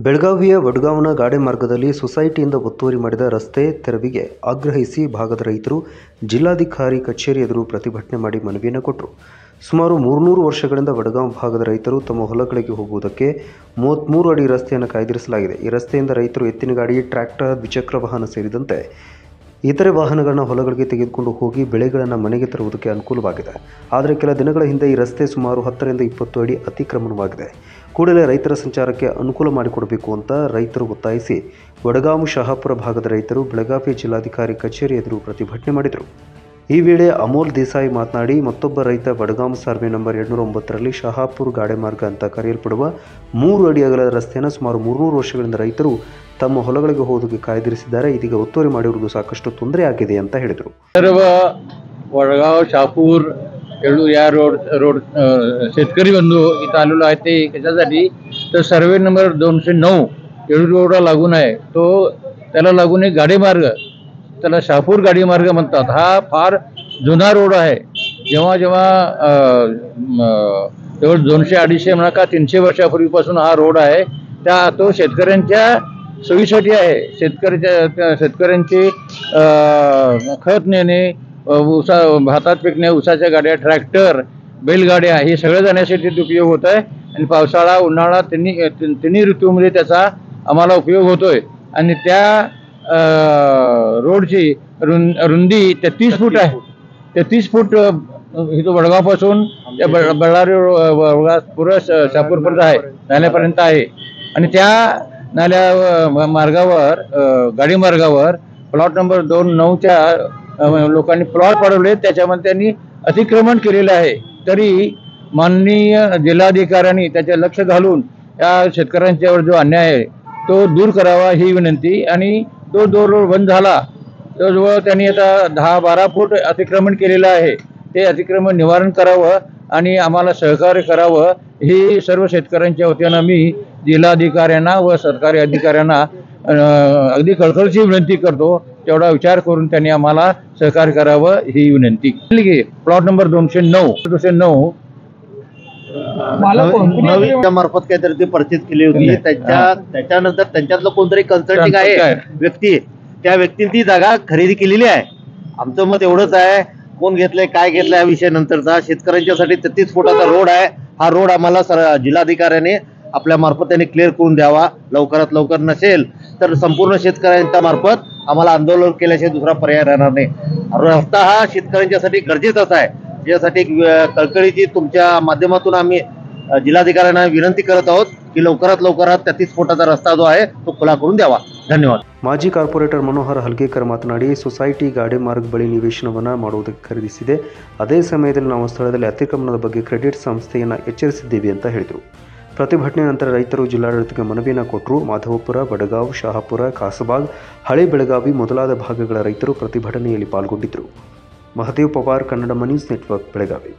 ಬೆಳಗಾವಿಯ ವಡ್ಗಾಂವ್ನ ಗಾಡೆ ಮಾರ್ಗದಲ್ಲಿ ಸೊಸೈಟಿಯಿಂದ ಒತ್ತುವರಿ ಮಾಡಿದ ರಸ್ತೆ ತೆರವಿಗೆ ಆಗ್ರಹಿಸಿ ಭಾಗದ ರೈತರು ಜಿಲ್ಲಾಧಿಕಾರಿ ಕಚೇರಿ ಎದುರು ಪ್ರತಿಭಟನೆ ಮಾಡಿ ಮನವಿಯನ್ನು ಕೊಟ್ಟರು. ಸುಮಾರು 300 ವರ್ಷಗಳಿಂದ ವಡ್ಗಾಂವ್ ಭಾಗದ ರೈತರು ತಮ್ಮ ಹೊಲಗಳಿಗೆ ಹೋಗುವುದಕ್ಕೆ 33 ಅಡಿ ರಸ್ತೆಯನ್ನು ಕಾಯ್ದಿರಿಸಲಾಗಿದೆ. ಈ ರಸ್ತೆಯಿಂದ ರೈತರು ಎತ್ತಿನ ಗಾಡಿ, ಟ್ರ್ಯಾಕ್ಟರ್, ದ್ವಿಚಕ್ರ ವಾಹನ ಸೇರಿದಂತೆ ಇತರೆ ವಾಹನಗಳನ್ನು ಹೊಲಗಳಿಗೆ ತೆಗೆದುಕೊಂಡು ಹೋಗಿ ಬೆಳೆಗಳನ್ನು ಮನೆಗೆ ತರುವುದಕ್ಕೆ ಅನುಕೂಲವಾಗಿದೆ. ಆದರೆ ಕೆಲ ದಿನಗಳ ಹಿಂದೆ ಈ ರಸ್ತೆ ಸುಮಾರು 10 ರಿಂದ 20 ಅಡಿ ಅತಿಕ್ರಮಣವಾಗಿದೆ. ಕೂಡಲೇ ರೈತರ ಸಂಚಾರಕ್ಕೆ ಅನುಕೂಲ ಮಾಡಿಕೊಡಬೇಕು ಅಂತ ರೈತರು ಒತ್ತಾಯಿಸಿ ವಡ್ಗಾಂವ್ ಶಹಾಪುರ ಭಾಗದ ರೈತರು ಬೆಳಗಾವಿ ಜಿಲ್ಲಾಧಿಕಾರಿ ಕಚೇರಿ ಎದುರು ಪ್ರತಿಭಟನೆ ಮಾಡಿದರು. ಈ ವೇಳೆ ಅಮೋಲ್ ದೇಸಾಯಿ ಮಾತನಾಡಿ, ಮತ್ತೊಬ್ಬ ರೈತ ವಡ್ಗಾಂವ್ ಸರ್ವೆ ನಂಬರ್ 209ರಲ್ಲಿ ಶಹಾಪುರ ಗಾಡೆ ಮಾರ್ಗ ಅಂತ ಕರೆಯಲ್ಪಡುವ 3 ಅಡಿ ಅಗಲದ ರಸ್ತೆಯನ್ನು ಸುಮಾರು 300 ವರ್ಷಗಳಿಂದ ರೈತರು ತಮ್ಮ ಹೊಲಗಳಿಗೆ ಹೋಗೋದಕ್ಕೆ ಕಾಯ್ದಿರಿಸಿದ್ದಾರೆ. ಇದೀಗ ಒತ್ತುವರಿ ಮಾಡಿರುವುದು ಸಾಕಷ್ಟು ತೊಂದರೆ ಆಗಿದೆ ಅಂತ ಹೇಳಿದರು. वडगाव शहापूर या रोड शेतकरी बंधू इथं आलेलो आहे. ते कशासाठी तर सर्वे नंबर 209 येळूर रोडला लागून आहे. तो त्याला लागून एक गाडी मार्ग, त्याला शहापूर गाडी मार्ग म्हणतात. हा फार जुना रोड आहे. जेव्हा जेव्हा जवळ 200-250 म्हणा का 300 वर्षापूर्वीपासून हा रोड आहे. तो शेतकऱ्यांच्या सोयीसाठी आहे. शेतकऱ्यांची खत नेणे, भातात पिकणे, ऊसाच्या गाड्या, ट्रॅक्टर, बैलगाड्या हे सगळं जाण्यासाठी उपयोग होत आहे. आणि पावसाळा, उन्हाळा तिन्ही ऋतूमध्ये त्याचा आम्हाला उपयोग होतोय. आणि त्या रोडची रुंदी 33 फूट आहे. 33 फूट इथं वडगावपासून त्या बळ्ळारी पुढं शहापूरपर्यंत आहे, नाल्यापर्यंत आहे. आणि त्या नाल्या मार्गावर, गाडी मार्गावर प्लॉट नंबर 209च्या लोकांनी प्लॉट पाडवले. त्याच्यामध्ये त्यांनी अतिक्रमण केलेलं आहे. तरी माननीय जिल्हाधिकाऱ्यांनी त्याचे लक्ष घालून या शेतकऱ्यांच्यावर जो अन्याय आहे तो दूर करावा ही विनंती. आणि तो रोड बंद झाला तर जवळ त्यांनी आता 10-12 फूट अतिक्रमण केलेलं आहे. ते अतिक्रमण निवारण करावं आणि आम्हाला सहकार्य करावं ही सर्व शेतकऱ्यांच्या वतीनं मी जिल्हाधिकाऱ्यांना व सरकारी अधिकाऱ्यांना अगदी कळकळीची विनंती करतो. तेवढा विचार करून त्यांनी आम्हाला सहकार्य करावं ही विनंती. प्लॉट नंबर 209 मार्फत काहीतरी ती परचेस केली होती. त्याच्यानंतर त्यांच्यातलं कोणतरी कन्सल्टिंग आहे व्यक्ती, त्या व्यक्तीने ती जागा खरेदी केलेली आहे. आमचं मत एवढंच आहे, कोण घेतलंय, काय घेतलंय या विषय नंतरचा. शेतकऱ्यांच्यासाठी 33 फुटाचा रोड आहे. हा रोड आम्हाला जिल्हाधिकाऱ्याने आपल्या मार्फत त्यांनी क्लिअर करून द्यावा. लवकरात लवकर नसेल तर संपूर्ण शेतकऱ्यांच्या मार्फत आम्हाला आंदोलन केल्याशिवाय दुसरा पर्याय राहणार नाही. रस्ता हा शेतकऱ्यांच्यासाठी गरजेचाच आहे. यासाठी कळकळीची तुमच्या माध्यमातून आम्ही जिल्हाधिकाऱ्यांना विनंती करत आहोत की लवकरात 33 फुटाचा रस्ता जो आहे तो खुला करून द्यावा. ಧನ್ಯವಾದ. ಮಾಜಿ ಕಾರ್ಪೊರೇಟರ್ ಮನೋಹರ್ ಹಲ್ಗೇಕರ್ ಮಾತನಾಡಿ, ಸೊಸೈಟಿ ಗಾಡೆ ಮಾರ್ಗ ಬಳಿ ನಿವೇಶನವನ್ನು ಮಾಡುವುದಕ್ಕೆ ಖರೀದಿಸಿದೆ. ಅದೇ ಸಮಯದಲ್ಲಿ ನಾವು ಸ್ಥಳದಲ್ಲಿ ಅತಿಕ್ರಮಣದ ಬಗ್ಗೆ ಕ್ರೆಡಿಟ್ ಸಂಸ್ಥೆಯನ್ನು ಎಚ್ಚರಿಸಿದ್ದೇವೆ ಅಂತ ಹೇಳಿದರು. ಪ್ರತಿಭಟನೆ ನಂತರ ರೈತರು ಜಿಲ್ಲಾಡಳಿತಕ್ಕೆ ಮನವಿಯನ್ನು ಕೊಟ್ಟರು. ಮಾಧವಪುರ, ವಡಗಾಂವ್, ಶಹಾಪುರ, ಕಾಸಬಾಗ್, ಹಳೆ ಬೆಳಗಾವಿ ಮೊದಲಾದ ಭಾಗಗಳ ರೈತರು ಪ್ರತಿಭಟನೆಯಲ್ಲಿ ಪಾಲ್ಗೊಂಡಿದ್ದರು. Mahadev Pawar, Kannada news network, Belagavi.